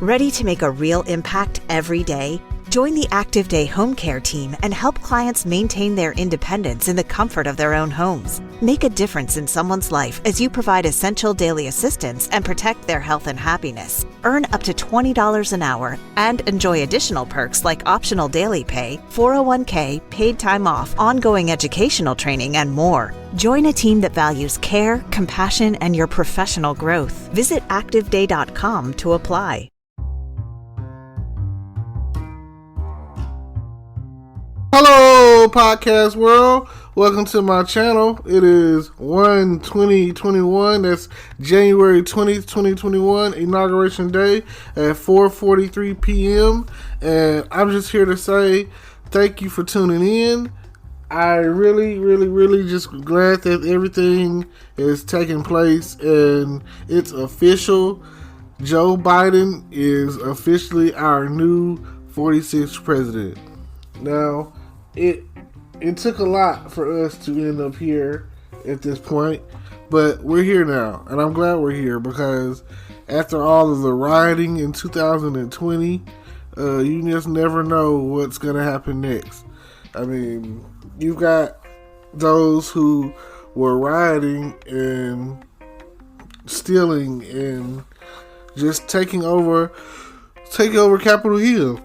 Ready to make a real impact every day? Join the Active Day Home Care team and help clients maintain their independence in the comfort of their own homes. Make a difference in someone's life as you provide essential daily assistance and protect their health and happiness. Earn up to $20 an hour and enjoy additional perks like optional daily pay, 401k, paid time off, ongoing educational training, and more. Join a team that values care, compassion, and your professional growth. Visit activeday.com to apply. Hello, podcast world. Welcome to my channel. It is 1/20/21. That's January 20th, 2021, Inauguration Day at 4:43 p.m. And I'm just here to say thank you for tuning in. I really just glad that everything is taking place and it's official. Joe Biden is officially our new 46th president. Now, it took a lot for us to end up here at this point, but we're here now, and I'm glad we're here because after all of the rioting in 2020, you just never know what's going to happen next. I mean, you've got those who were rioting and stealing and just taking over Capitol Hill.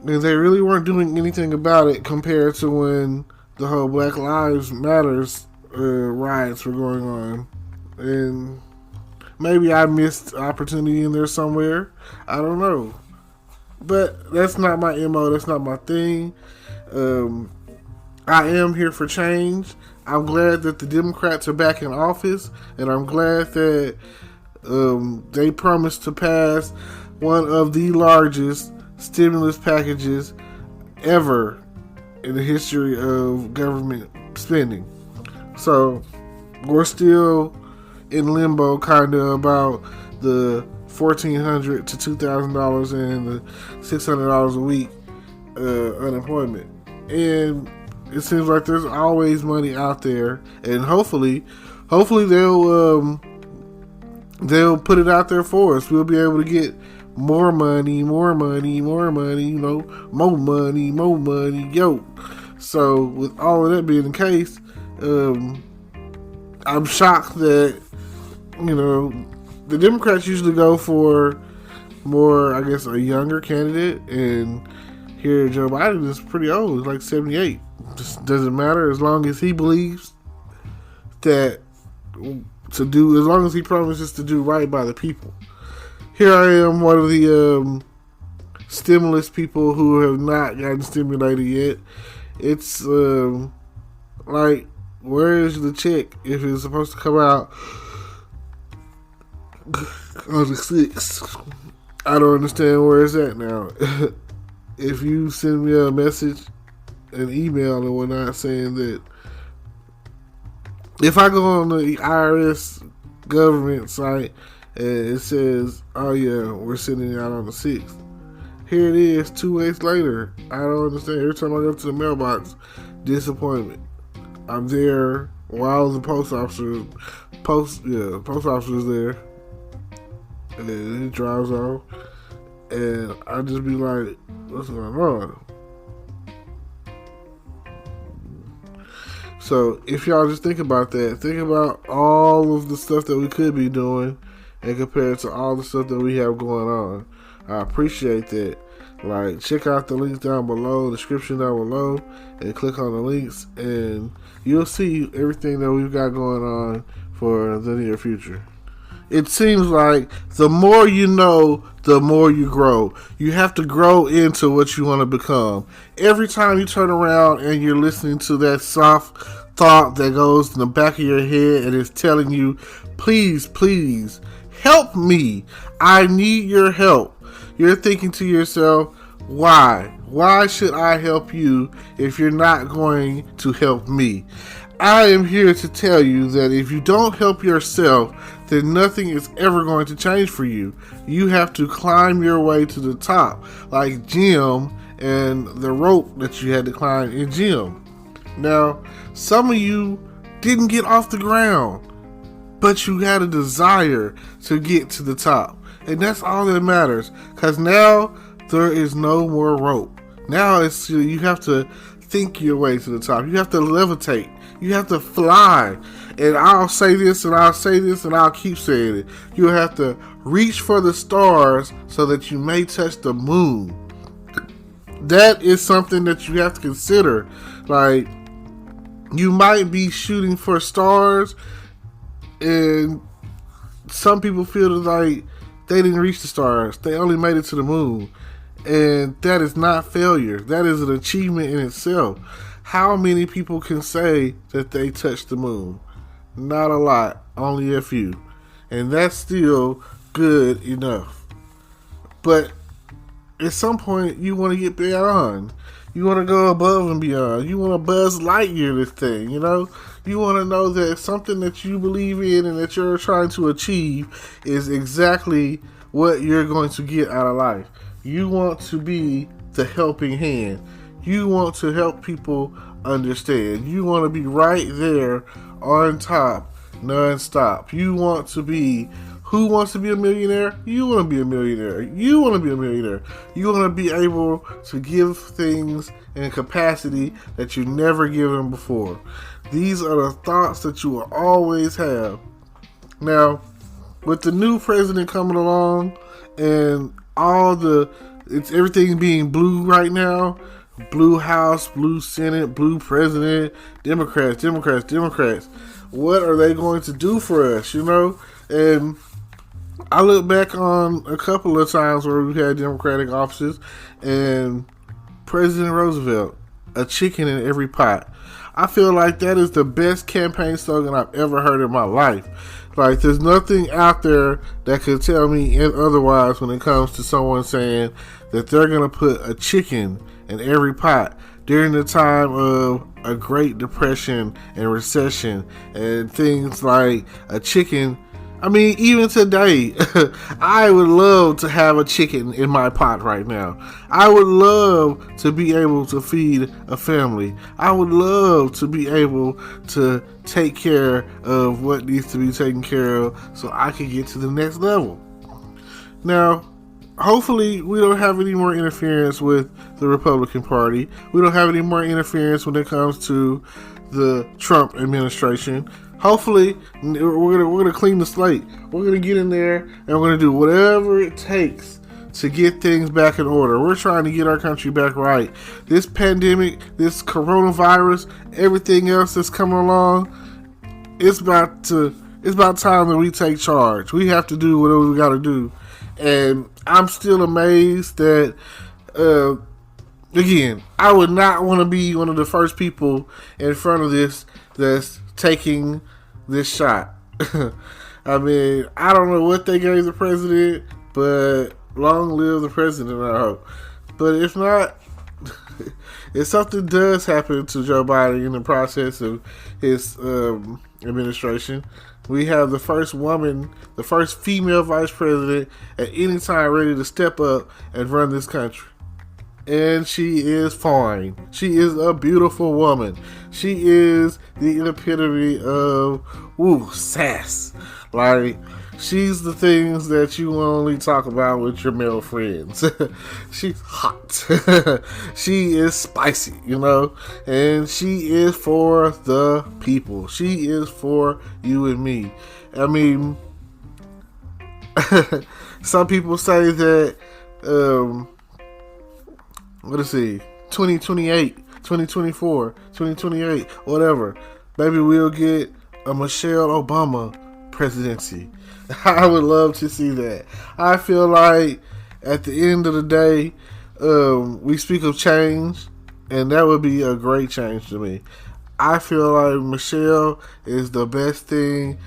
And they really weren't doing anything about it compared to when the whole Black Lives Matters riots were going on. And maybe I missed opportunity in there somewhere. I don't know. But that's not my MO. That's not my thing. I am here for change. I'm glad that the Democrats are back in office. And I'm glad that they promised to pass one of the largest stimulus packages ever in the history of government spending. So we're still in limbo kind of about the $1,400 to $2,000 and the $600 a week unemployment. And it seems like there's always money out there, and hopefully they'll put it out there for us. We'll be able to get more money, more money, more money, yo. So with all of that being the case, I'm shocked that, the Democrats usually go for more, I guess, a younger candidate, and here Joe Biden is pretty old, he's like 78. Just doesn't matter as long as he believes that as long as he promises to do right by the people. Here I am, one of the stimulus people who have not gotten stimulated yet. It's like, where is the check if it's supposed to come out on the 6th? I don't understand where it's at now. If you send me a message, an email and whatnot saying that, if I go on the IRS government site, and it says, oh yeah, we're sending it out on the 6th. Here it is 2 weeks later. I don't understand. Every time I go to the mailbox, disappointment. I'm there while the post officer is there. And he drives off. And I just be like, what's going on? So if y'all just think about that, think about all of the stuff that we could be doing and compared to all the stuff that we have going on. I appreciate that. Like, check out the links down below, the description down below, and click on the links, and you'll see everything that we've got going on for the near future. It seems like the more you know, the more you grow. You have to grow into what you want to become. Every time you turn around and you're listening to that soft thought that goes in the back of your head and is telling you, please, help me. I need your help. You're thinking to yourself, why? Why should I help you if you're not going to help me? I am here to tell you that if you don't help yourself, then nothing is ever going to change for you. You have to climb your way to the top, like Jim and the rope that you had to climb in Jim. Now, some of you didn't get off the ground, but you had a desire to get to the top. And that's all that matters. Because now there is no more rope. Now it's you have to think your way to the top. You have to levitate. You have to fly. And I'll say this and I'll say this and I'll keep saying it. You have to reach for the stars so that you may touch the moon. That is something that you have to consider. Like, you might be shooting for stars, and some people feel like they didn't reach the stars. They only made it to the moon. And that is not failure. That is an achievement in itself. How many people can say that they touched the moon? Not a lot. Only a few. And that's still good enough. But at some point, you want to get beyond. You want to go above and beyond. You want to Buzz Lightyear this thing, you know? You want to know that something that you believe in and that you're trying to achieve is exactly what you're going to get out of life. You want to be the helping hand. You want to help people understand. You want to be right there on top, non-stop. You want to be... Who wants to be a millionaire? You want to be a millionaire. You want to be a millionaire. You want to be able to give things in a capacity that you've never given before. These are the thoughts that you will always have. Now, with the new president coming along and it's everything being blue right now, blue House, blue Senate, blue president, Democrats. What are they going to do for us, you know? And I look back on a couple of times where we had Democratic offices, and President Roosevelt, a chicken in every pot. I feel like that is the best campaign slogan I've ever heard in my life. Like, there's nothing out there that could tell me otherwise when it comes to someone saying that they're going to put a chicken in every pot during the time of a Great Depression and recession and things like a chicken. I mean, even today, I would love to have a chicken in my pot right now. I would love to be able to feed a family. I would love to be able to take care of what needs to be taken care of so I can get to the next level. Now, hopefully, we don't have any more interference with the Republican Party. We don't have any more interference when it comes to the Trump administration. Hopefully, we're gonna clean the slate. We're gonna get in there and we're gonna do whatever it takes to get things back in order. We're trying to get our country back right. This pandemic, this coronavirus, everything else that's coming along, it's about time that we take charge. We have to do whatever we gotta do. And I'm still amazed that, again, I would not want to be one of the first people in front of this that's taking this shot. I mean, I don't know what they gave the president, but long live the president, I hope. But if not, if something does happen to Joe Biden in the process of his administration, we have the first woman, the first female vice president at any time ready to step up and run this country. And she is fine. She is a beautiful woman. She is the epitome of sass. Like, she's the things that you only talk about with your male friends. She's hot. She is spicy, you know. And she is for the people. She is for you and me. I mean, some people say that 2028, 2024, 2028, whatever. Maybe we'll get a Michelle Obama presidency. I would love to see that. I feel like at the end of the day, we speak of change, and that would be a great change to me. I feel like Michelle is the best thing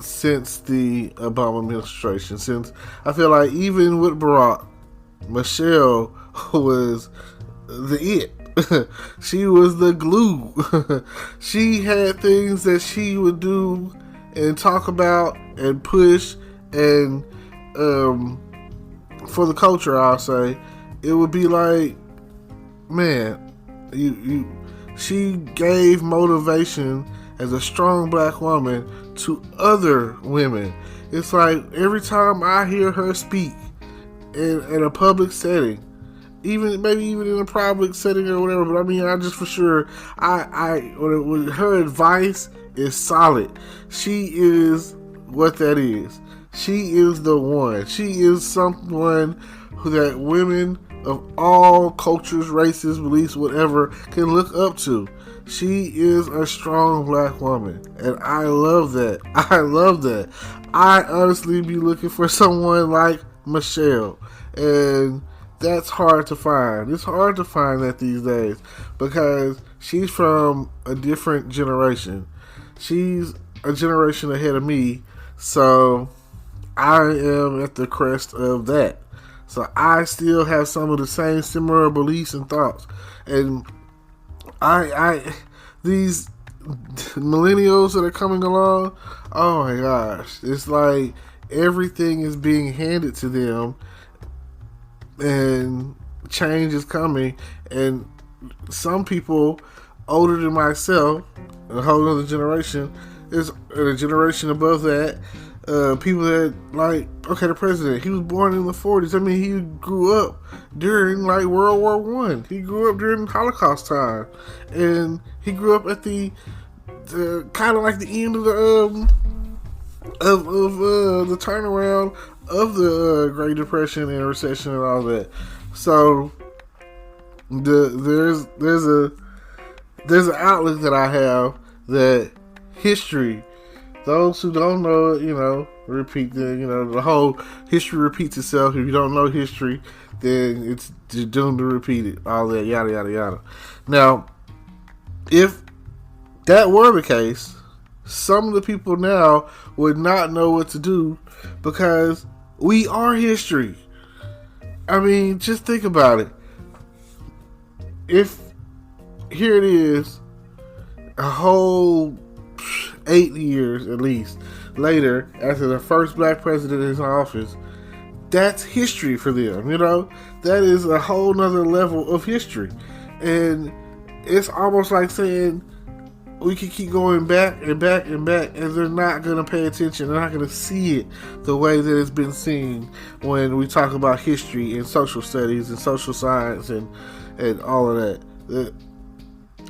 since the Obama administration. Since I feel like even with Barack, Michelle was the it. She was the glue. She had things that she would do and talk about and push, and for the culture, I'll say, it would be like, man, she gave motivation as a strong black woman to other women. It's like every time I hear her speak in a public setting, maybe even in a private setting or whatever, but I mean, I just for sure, when her advice is solid. She is what that is. She is the one. She is someone that women of all cultures, races, beliefs, whatever, can look up to. She is a strong black woman, and I love that. I love that. I honestly be looking for someone like Michelle, and that's hard to find. It's hard to find that these days because she's from a different generation. She's a generation ahead of me, so I am at the crest of that. So I still have some of the same similar beliefs and thoughts. And these millennials that are coming along, oh my gosh, it's like everything is being handed to them and change is coming. And some people older than myself, a whole other generation, is a generation above that, people that, like, okay, the president, he was born in the 40s. I mean, he grew up during, like, World War One. He grew up during Holocaust time. And he grew up at the kind of like the end of the the turnaround of the Great Depression and recession and all that. So there's an outlook that I have that history, those who don't know it, repeat the whole history repeats itself. If you don't know history, then it's doomed to repeat it. All that yada yada yada. Now, if that were the case, some of the people now would not know what to do because we are history. I mean, just think about it. If here it is, a whole 8 years at least later, after the first black president is in office, that's history for them. That is a whole nother level of history, and it's almost like saying we can keep going back and back and back, and they're not going to pay attention. They're not going to see it the way that it's been seen when we talk about history and social studies and social science and all of that.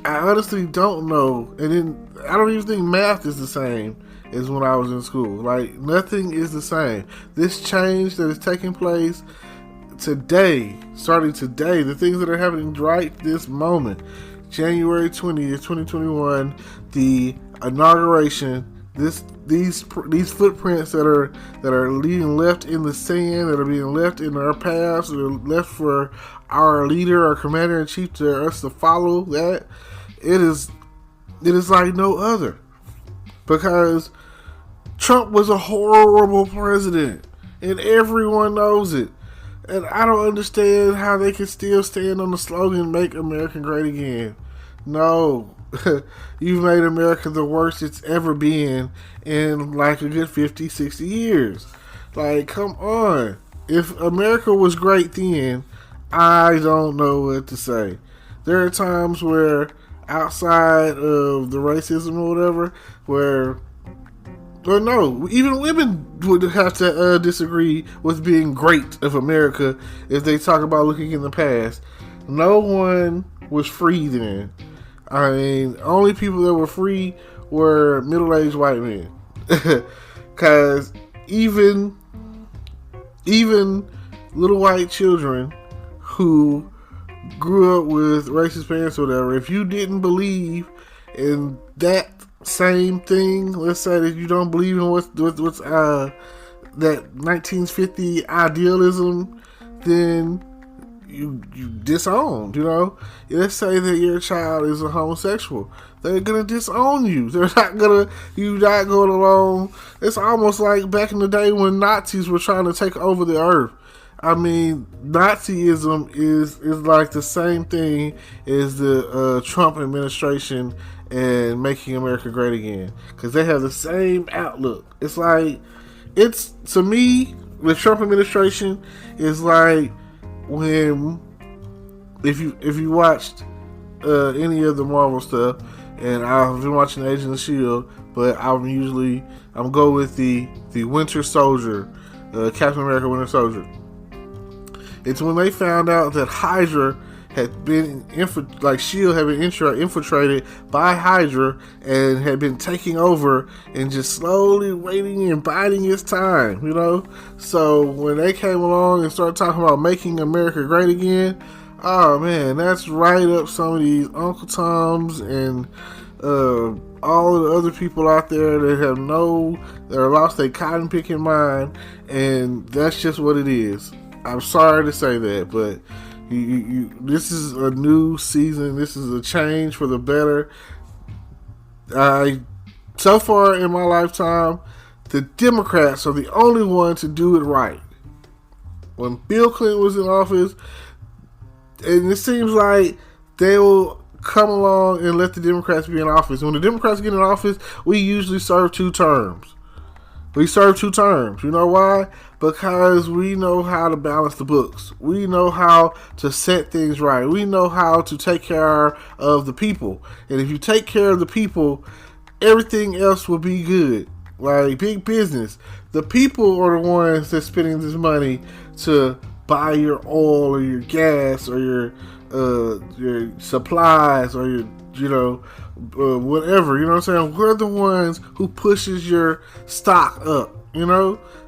I honestly don't know, and then I don't even think math is the same as when I was in school. Like, nothing is the same. This change that is taking place today, starting today, the things that are happening right this moment, January 20th, 2021, the inauguration, these footprints that are being left in the sand, that are being left in our paths, that are left for our leader, our commander in chief, to us to follow. That it is like no other, because Trump was a horrible president, and everyone knows it. And I don't understand how they can still stand on the slogan, "Make America Great Again." No, you've made America the worst it's ever been in like a good 50, 60 years. Like, come on. If America was great then, I don't know what to say. There are times where, outside of the racism or whatever, even women would have to disagree with being great of America if they talk about looking in the past. No one was free then. I mean, only people that were free were middle-aged white men. Because even little white children who grew up with racist parents or whatever, if you didn't believe in that same thing, let's say that you don't believe in what's that 1950 idealism, then you disowned. Let's say that your child is a homosexual, they're gonna disown you. They're not gonna, you're not going along. It's almost like back in the day when Nazis were trying to take over the earth. I mean, Nazism is like the same thing as the Trump administration and making America great again, because they have the same outlook. It's like, to me, the Trump administration is like when, if you watched any of the Marvel stuff, and I've been watching Agents of S.H.I.E.L.D., but I'm go with the Winter Soldier, Captain America Winter Soldier. It's when they found out that Hydra had been S.H.I.E.L.D. had been infiltrated by Hydra and had been taking over and just slowly waiting and biding its time, So when they came along and started talking about making America great again, oh man, that's right up some of these Uncle Toms and all of the other people out there that have lost their cotton picking mind, and that's just what it is. I'm sorry to say that, but this is a new season. This is a change for the better. So far in my lifetime, the Democrats are the only ones to do it right. When Bill Clinton was in office, and it seems like they will come along and let the Democrats be in office. When the Democrats get in office, we usually serve 2 terms. We serve 2 terms. You know why? Because we know how to balance the books. We know how to set things right. We know how to take care of the people. And if you take care of the people, everything else will be good. Like big business. The people are the ones that's spending this money to buy your oil or your gas or your supplies or your whatever, you know what I'm saying? We're the ones who pushes your stock up,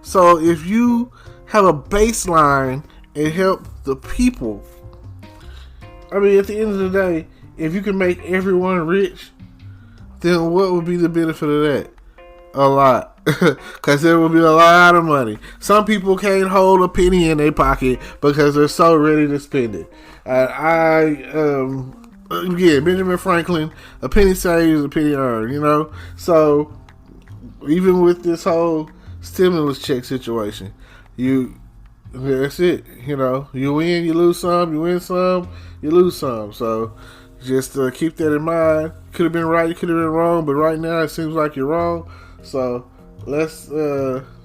So if you have a baseline and help the people, I mean, at the end of the day, if you can make everyone rich, then what would be the benefit of that? A lot. Because there will be a lot of money. Some people can't hold a penny in their pocket because they're so ready to spend it. Again, Benjamin Franklin, a penny saved is a penny earned, So, even with this whole stimulus check situation, that's it, You win, you lose some, you win some, you lose some. So, just keep that in mind. Could have been right, you could have been wrong, but right now it seems like you're wrong. So, let's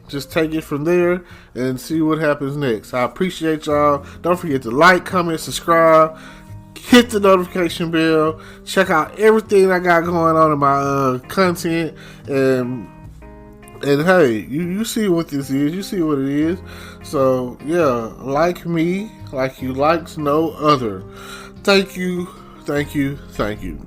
just take it from there and see what happens next. I appreciate y'all. Don't forget to like, comment, subscribe. Hit the notification bell. Check out everything I got going on in my content. And hey, you see what this is. You see what it is. So, yeah, like me, like you likes no other. Thank you, thank you, thank you.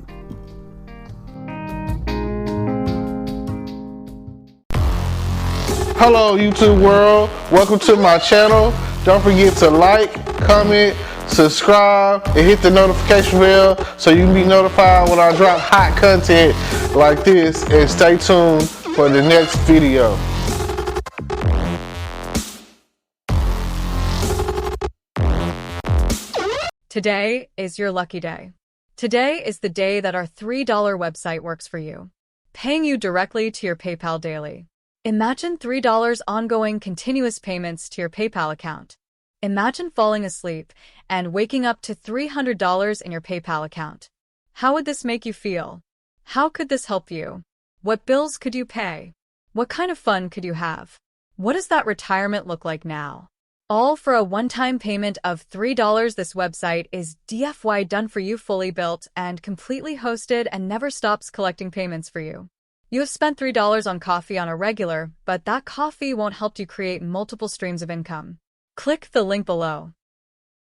Hello, YouTube world. Welcome to my channel. Don't forget to like, comment, subscribe, and hit the notification bell so you can be notified when I drop hot content like this, and stay tuned for the next video. Today is your lucky day. Today is the day that our $3 website works for you, paying you directly to your PayPal daily. Imagine $3 ongoing continuous payments to your PayPal account. Imagine falling asleep and waking up to $300 in your PayPal account. How would this make you feel? How could this help you? What bills could you pay? What kind of fun could you have? What does that retirement look like now? All for a one-time payment of $3. This website is DFY done for you, fully built and completely hosted, and never stops collecting payments for you. You have spent $3 on coffee on a regular, but that coffee won't help you create multiple streams of income. Click the link below.